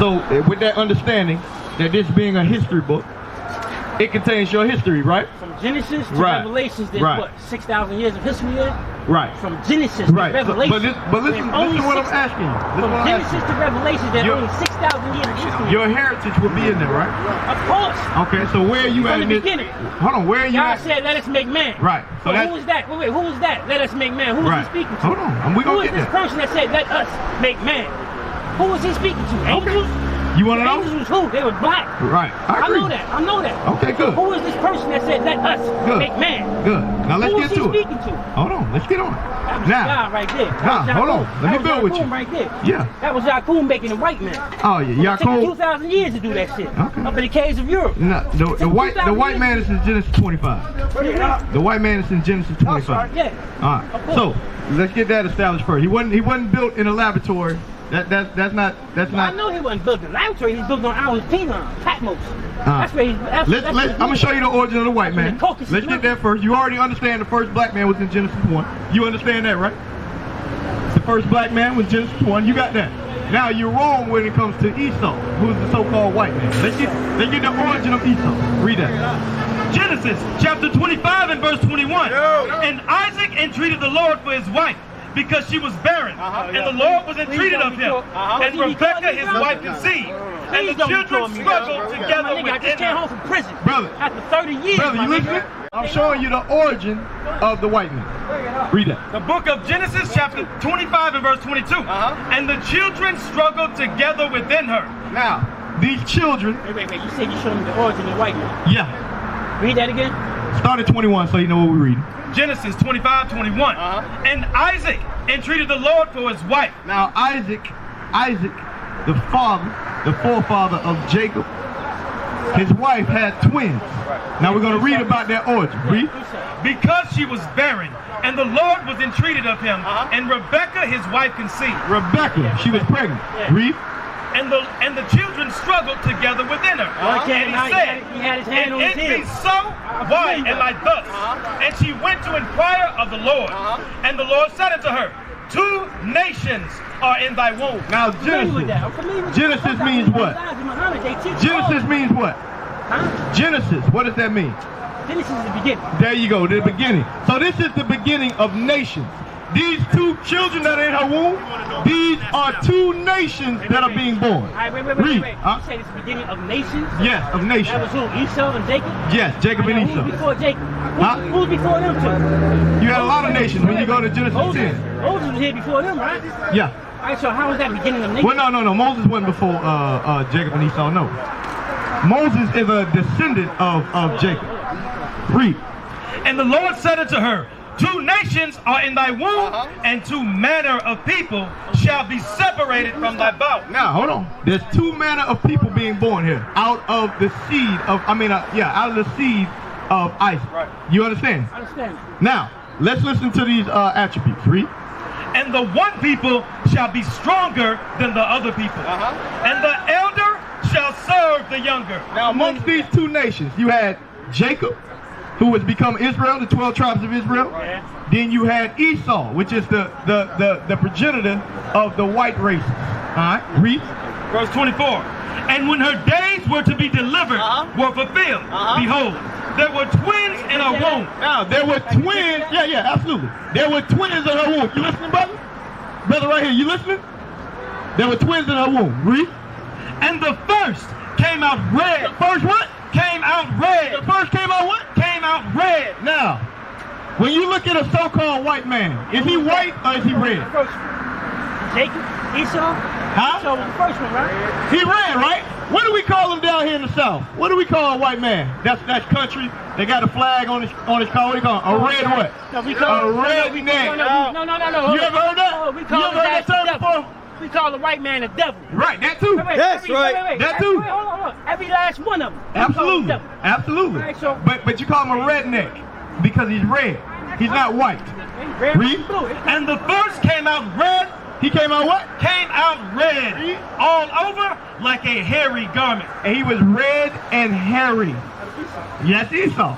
So with that understanding that this being a history book, it contains your history, right? From Genesis to Revelations, there's what, 6,000 years of history there? Right. From Genesis to Revelation. But listen to what I'm asking you. From Genesis to Revelation, there's only 6,000 years of history. Your heritage will be in there, right? Of course. Okay, so where are you at in this? Hold on, where are you at? God said, let us make man. Right. So who is that? Wait, who is that? Let us make man. Who is he speaking to? Hold on, we're going to get there. Who is this person that said, let us make man? Who is he speaking to? Angels? You want to know? Angels was who? They were black. Right. I agree. I know that. Okay, good. Who is this person that said, let us make man? Good. Now let's get to it. Who is he speaking to? Hold on, let's get on it. That was God right there. Hold on. Let me build with you. Right there. Yeah. That was Jacob making the white man. Oh yeah, Jacob. It took 2,000 years to do that shit. Okay. Up in the caves of Europe. No, the white man is in Genesis 25. The white man is in Genesis 25. Yeah. All right. So let's get that established first. He wasn't built in a laboratory. That's not. I know he wasn't built in a laboratory. He's built on our Patmos. That's where he's. I'm gonna show you the origin of the white man. Let's get that first. You already understand the first black man was in Genesis 1. You understand that, right? The first black man was Genesis 1. You got that. Now you're wrong when it comes to Esau, who's the so-called white man. Let's get the origin of Esau. Read that. Genesis chapter 25 and verse 21. And Isaac entreated the Lord for his wife, because she was barren, and the Lord was entreated of him. And Rebekah, his wife, conceived. And the children struggled together I just came home from prison. Brother, after 30 years. Brother, you listening? I'm showing you the origin of the white man. Read that. The book of Genesis chapter 25 and verse 22. And the children struggled together within her. Now, these children... Wait. You said you showed me the origin of the white man. Yeah. Read that again. Start at 21 so you know what we're reading. Genesis 25:21. And Isaac entreated the Lord for his wife. Now Isaac, the forefather of Jacob, his wife had twins. Now we're going to read about their origin. Read. Because she was barren, and the Lord was entreated of him, and Rebekah his wife conceived. Rebekah, she was pregnant. Read. And the children struggled together within her. And he said, he had his hand on his "If it be so, why am I thus?" And she went to inquire of the Lord. And the Lord said unto her, 2 nations are in thy womb. Now Genesis means what? Genesis means what? Genesis, what does that mean? Genesis is the beginning. There you go, the beginning. So this is the beginning of nations. These 2 children that are in her womb, these are 2 nations that are being born. Wait. Read. You said it's the beginning of nations? Yes, of nations. That was who? Esau and Jacob? Yes, Jacob and Esau. Who was before Jacob? Who was before them 2? You had a lot of nations when you go to Genesis 10. Moses was here before them, right? Yeah. Alright, so how was that beginning of nations? Well, no. Moses wasn't before Jacob and Esau, no. Moses is a descendant of Jacob. Read. And the Lord said unto her, 2 nations are in thy womb, and 2 manner of people shall be separated from thy bowels. Now, hold on. There's 2 manner of people being born here, out of the seed of, out of the seed of Isaac. Right. You understand? I understand. Now, let's listen to these attributes. Read. And the one people shall be stronger than the other people, and the elder shall serve the younger. Now, amongst these 2 nations, you had Jacob, who has become Israel, the 12 tribes of Israel. Yeah. Then you had Esau, which is the progenitor of the white races. All right, read. Verse 24. And when her days were to be delivered were fulfilled, behold, there were twins in her womb. Now, there were twins. Yeah, absolutely. There were twins in her womb. You listening, brother? Brother right here, you listening? There were twins in her womb. Read. And the first came out red. The first what? Came out red. The first came out what? Came out red. Now, when you look at a so-called white man, is he white or is he red? Jacob, Esau. Huh? Esau was the first one, right? He red, right? What do we call him down here in the South? What do we call a white man? That's country. They got a flag on his car. What do you call him? A red what? No, we call a redneck. No. You ever heard that? Oh, we you call ever heard that term before? We call the white man the devil. Right, that too. Wait, That too. Wait, hold on. Every last one of them. Absolutely. Right, so, but you call him a redneck because he's red. He's not white. Red, read. Blue. And the first came out red. He came out what? Came out red. All over like a hairy garment. And he was red and hairy. Yes, Esau.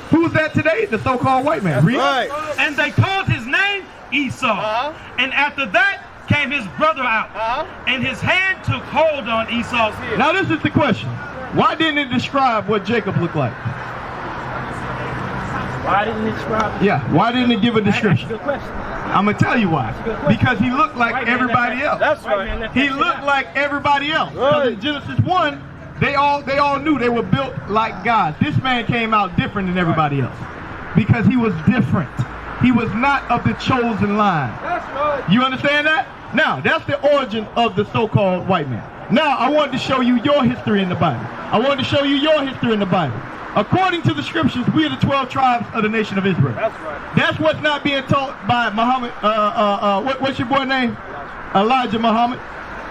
Who's that today? The so-called white man. Read. Right. And they called his name Esau. And after that came his brother out, and his hand took hold on Esau's ear. Now this is the question. Why didn't it describe what Jacob looked like? Why didn't it describe it? Yeah, why didn't it give a description? That's a good question. I'm going to tell you why. Because he looked like everybody else. That's right. He looked like everybody else. Because in Genesis 1, they all knew they were built like God. This man came out different than everybody else. Because he was different. He was not of the chosen line. That's right. You understand that? Now, that's the origin of the so-called white man. Now, I wanted to show you your history in the Bible. I wanted to show you your history in the Bible. According to the scriptures, we are the 12 tribes of the nation of Israel. That's right. That's what's not being taught by Muhammad. What's your boy name? Elijah Muhammad.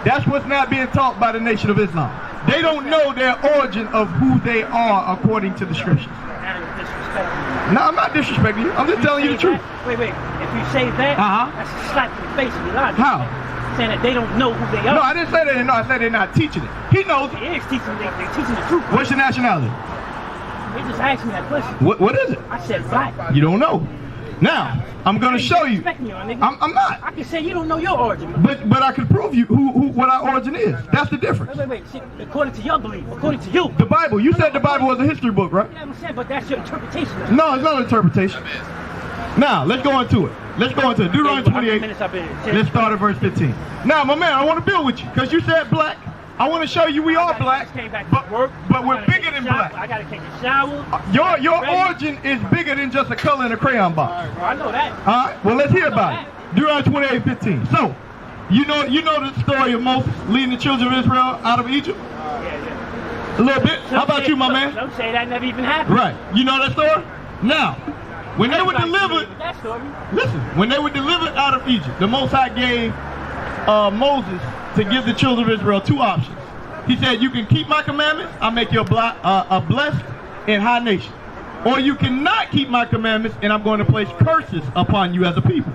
That's what's not being taught by the nation of Islam. They don't know their origin of who they are according to the scriptures. No, I'm not disrespecting you. I'm just telling you the truth. Wait. If you say that, that's a slap in the face of Elijah. How? Saying that they don't know who they are. No, I didn't say they didn't know. I said they're not teaching it. He knows. He is teaching. They're teaching the truth. What's your nationality? They just asked me that question. What is it? I said black. You don't know. Now, I'm going to show you. I'm not. I can say you don't know your origin. But I can prove you what our origin is. That's the difference. Wait. See, according to your belief, according to you. The Bible. You said the Bible was a history book, right? Yeah, I'm saying, but that's your interpretation. No, it's not an interpretation. Now, let's go into it. Deuteronomy 28. Let's start at verse 15. Now, my man, I want to build with you because you said black. I want to show you we are black, but we're bigger than black. I gotta take a shower. Your origin is bigger than just a color in a crayon box. I know that. All right. Well, let's hear about it. Deuteronomy 28:15. So, you know the story of Moses leading the children of Israel out of Egypt. Yeah. A little bit. How about you, my man? Some say that never even happened. Right. You know that story? Now, when they were delivered, listen. When they were delivered out of Egypt, the Most High gave Moses to give the children of Israel two options. He said, you can keep my commandments, I'll make you a blessed and high nation. Or you cannot keep my commandments, and I'm going to place curses upon you as a people.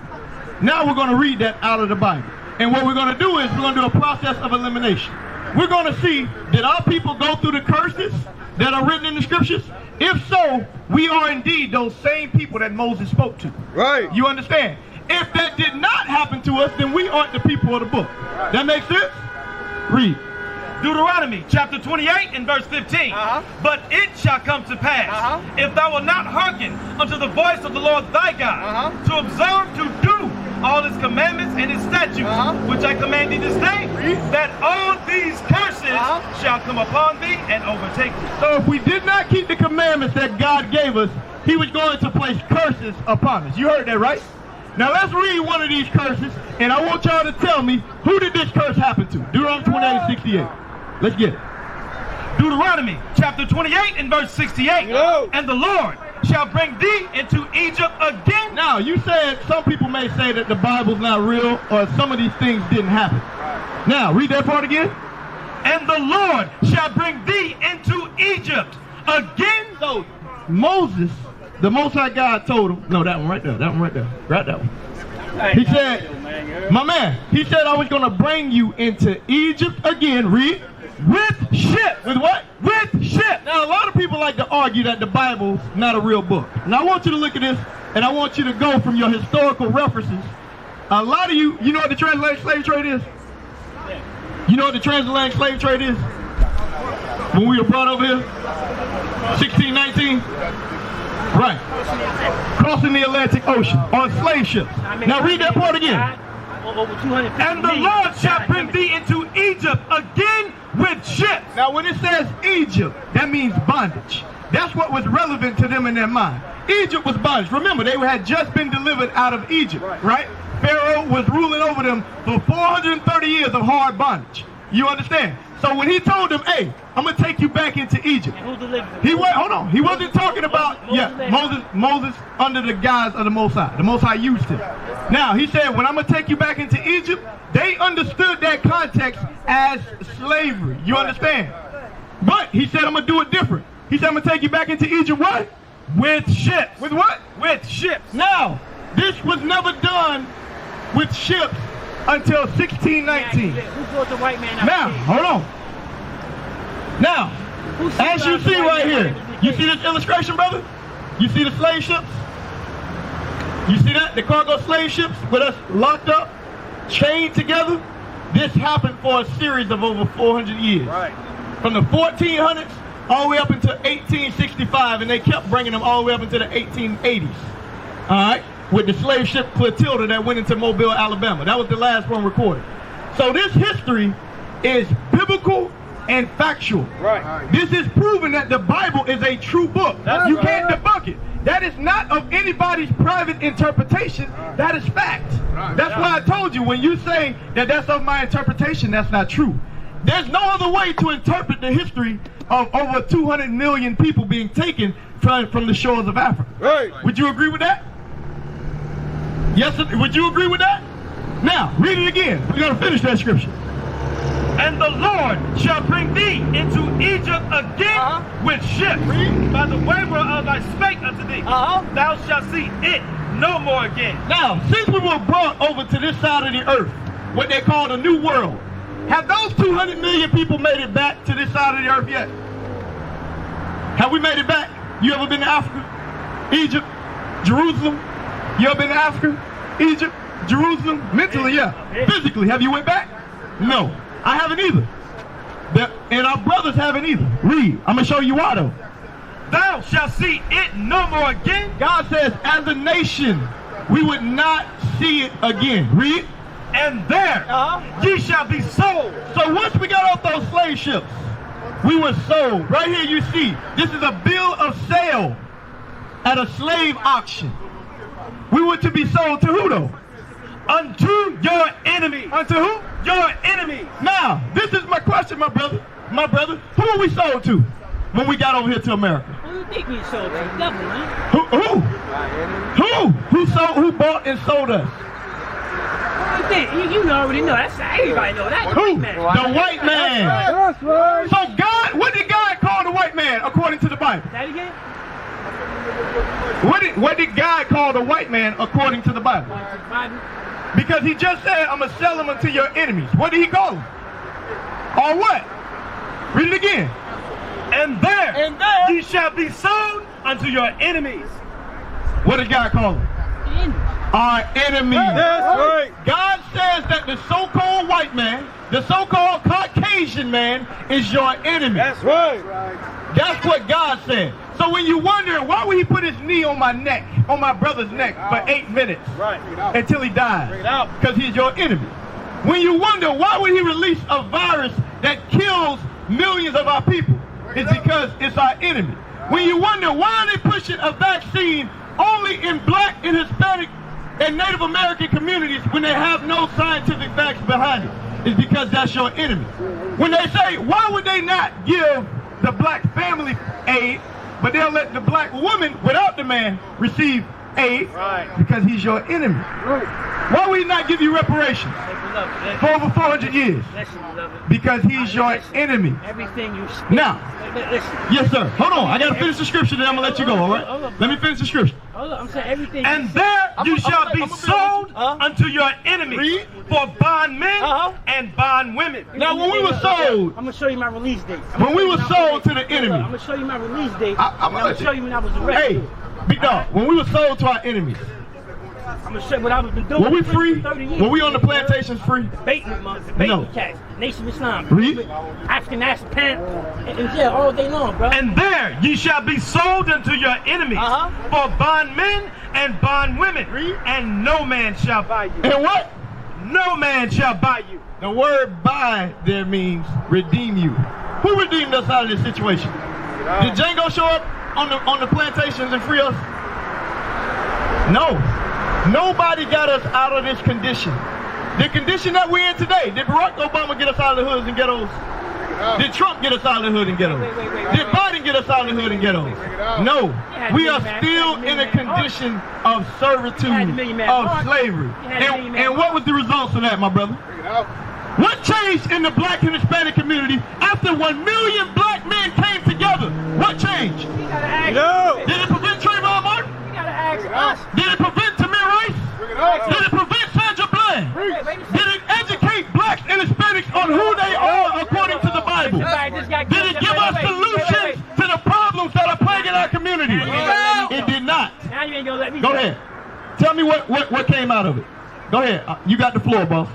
Now we're going to read that out of the Bible. And what we're going to do is we're going to do a process of elimination. We're going to see, did our people go through the curses that are written in the scriptures? If so, we are indeed those same people that Moses spoke to. Right. You understand? If that did not happen to us, then we aren't the people of the book. That makes sense? Read. Deuteronomy chapter 28 and verse 15. But it shall come to pass, if thou wilt not hearken unto the voice of the Lord thy God, to observe to do all his commandments and his statutes, which I command thee this day, that all these curses shall come upon thee and overtake thee. So if we did not keep the commandments that God gave us, he was going to place curses upon us. You heard that, right? Now let's read one of these curses, and I want y'all to tell me, who did this curse happen to? Deuteronomy 28:68. Let's get it. Deuteronomy chapter 28 and verse 68. And the Lord shall bring thee into Egypt again. Now, you said some people may say that the Bible's not real, or some of these things didn't happen. Now, read that part again. And the Lord shall bring thee into Egypt again. So, Moses, the Most High God told him, no, that one right there, grab that one. He said, my man, he said, I was going to bring you into Egypt again, read, with ships. With what? With ships. Now, a lot of people like to argue that the Bible's not a real book. Now, I want you to look at this, and I want you to go from your historical references. A lot of you know what the transatlantic slave trade is? You know what the transatlantic slave trade is? When we were brought over here? 1619? Right. Crossing the Atlantic Ocean on slave ships. Now read that part again. And the Lord shall bring thee into Egypt again with ships. Now when it says Egypt, that means bondage. That's what was relevant to them in their mind. Egypt was bondage. Remember, they had just been delivered out of Egypt, right? Pharaoh was ruling over them for 430 years of hard bondage. You understand? So when he told them, hey, I'm going to take you back into Egypt. He wasn't talking about, Moses under the guise of the Most High. The Most High used him. Now, he said, when I'm going to take you back into Egypt, they understood that context as slavery. You understand? But he said, I'm going to do it different. He said, I'm going to take you back into Egypt, what? With ships. With what? With ships. Now, this was never done with ships until 1619. Now, hold on. Now, as you see right here, you see this illustration, brother? You see the slave ships? You see that? The cargo slave ships with us locked up? chained together, this happened for a series of over 400 years. Right. From the 1400s all the way up until 1865, and they kept bringing them all the way up into the 1880s. All right, with the slave ship Clotilda that went into Mobile, Alabama. That was the last one recorded. So this history is biblical and factual. Right. This is proving that the Bible is a true book. You can't debunk it. That is not of anybody's private interpretation. That is fact. That's why I told you, when you say that that's of my interpretation, that's not true. There's no other way to interpret the history of over 200 million people being taken from the shores of Africa. Right. Would you agree with that? Yes, would you agree with that? Now, read it again. We're going to finish that scripture. And the Lord shall bring thee into Egypt again with ships by the way whereof I spake unto thee. Thou shalt see it no more again. Now, since we were brought over to this side of the earth, what they call the New World, have those 200 million people made it back to this side of the earth yet? Have we made it back? You ever been to Africa? Egypt? Jerusalem? You ever been to Africa? Egypt? Jerusalem? Mentally, yeah. Physically, have you went back? No. I haven't either. And our brothers haven't either. Read. I'm going to show you why though. Thou shalt see it no more again. God says, as a nation, we would not see it again. Read. And there ye shall be sold. So once we got off those slave ships, we were sold. Right here you see, this is a bill of sale at a slave auction. We were to be sold to who though? Unto your enemy. Unto who? Your enemy. Now, this is my question, my brother. My brother, who were we sold to when we got over here to America? Who do you think we sold to? The devil, man. Who? Who bought and sold us? What do you think? You already know. That's everybody know that. Who? White man. The white man. That's right. So God, what did God call the white man according to the Bible? That again? What did God call the white man according to the Bible? Bible. Because he just said, I'm going to sell them unto your enemies. What did he call them? Or what? Read it again. And there ye shall be sold unto your enemies. What did God call them? Our enemies. That's right. God says that the so-called white man, the so-called Caucasian man, is your enemy. That's right. That's what God said. So when you wonder, why would he put his knee on my neck, on my brother's neck for 8 minutes until he dies? Because he's your enemy. When you wonder, why would he release a virus that kills millions of our people? It's because it's our enemy. When you wonder, why are they pushing a vaccine only in black and Hispanic and Native American communities when they have no scientific facts behind it? It's because that's your enemy. When they say, why would they not give the black family aid, but they'll let the black woman without the man receive aid? Because he's your enemy. Why would he not give you reparations for over 400 years? Because he's your enemy. Everything you speak. Now, listen. yes sir, hold on, I gotta finish the scripture, then I'm gonna let you go, all right? Let me finish the scripture. Hold on, I'm saying everything. And there you shall be sold unto your enemies for bondmen and bondwomen. Now when we were sold, I'm gonna show you my release date. when we were sold to the enemy, I'm gonna show you my release date. I'm gonna show you when I was arrested. Hey, big dog, when we were sold to our enemies, I'm gonna show you what I was doing. were we free? Were we on the plantations free? Baiting months, No. cats, Nation of Islam, Read. African National Pen, and yeah, all day long, bro. And there ye shall be sold unto your enemies for bondmen and bondwomen, and no man shall buy you. And what? No man shall buy you. The word buy there means redeem you. Who redeemed us out of this situation? Did Django show up on the plantations and free us? No. Nobody got us out of this condition. The condition that we're in today, did Barack Obama get us out of the hoods and ghettos? Did Trump get us out of the hood and ghettos? Did Biden get us out of the hood and ghettos? No. We are still in a condition of servitude, of slavery. And what was the results of that, my brother? What changed in the black and Hispanic community after 1 million black men came together? What changed? Did it prevent Trayvon Martin? Did it prevent Tamir Rice? Did it prevent Sandra Bland? Did it educate blacks and Hispanics on who they are according to the Bible? Did it give us solutions to the problems that are plaguing our community? It did not. Now you ain't gonna let me Go ahead. Tell me what came out of it. Go ahead. You got the floor, boss.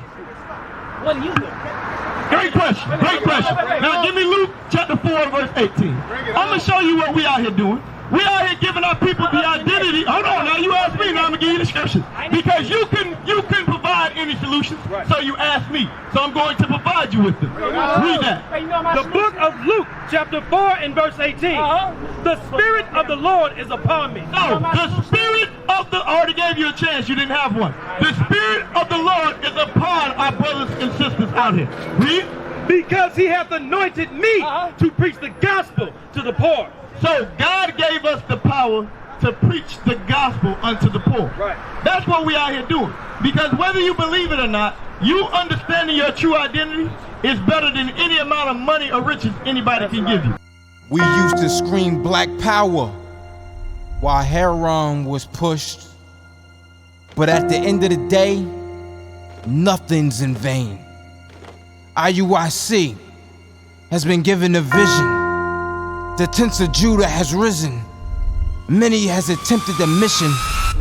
What do you do? Great question. Great question. Now give me Luke chapter 4, verse 18. I'm going to show you what we out here doing. We out here giving our people the identity. Hold on, now you ask me, now I'm going to give you the scriptures. Because you can provide any solutions, so you ask me. So I'm going to provide you with them. Read that. The book of Luke, chapter 4 and verse 18. The Spirit of the Lord is upon me. No, the Spirit of the, I already gave you a chance, you didn't have one. The Spirit of the Lord is upon our brothers and sisters out here. Read. Because he hath anointed me to preach the gospel to the poor. So God gave us the power to preach the gospel unto the poor. Right. That's what we out here doing. Because whether you believe it or not, you understanding your true identity is better than any amount of money or riches anybody can give you. We used to scream black power while heroin was pushed. But at the end of the day, nothing's in vain. IUIC has been given a vision. The tents of Judah has risen. Many has attempted the mission,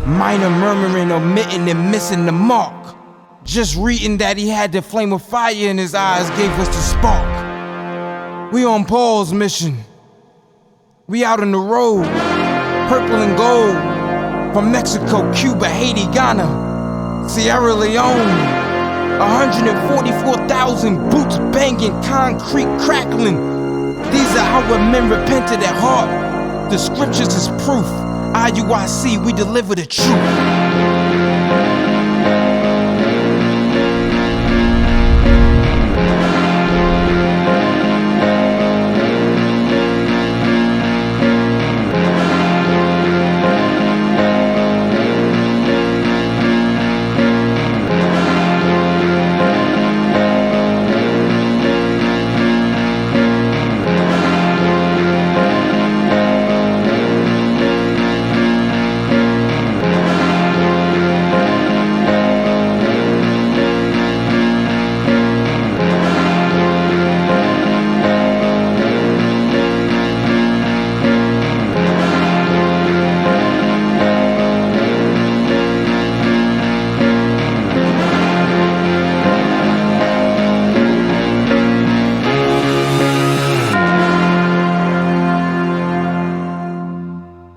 minor murmuring, omitting, and missing the mark. Just reading that he had the flame of fire in his eyes gave us the spark. We on Paul's mission. We out on the road, purple and gold, from Mexico, Cuba, Haiti, Ghana, Sierra Leone. 144,000 boots banging, concrete crackling. These are our men repented at heart. The scriptures is proof. IUIC, we deliver the truth.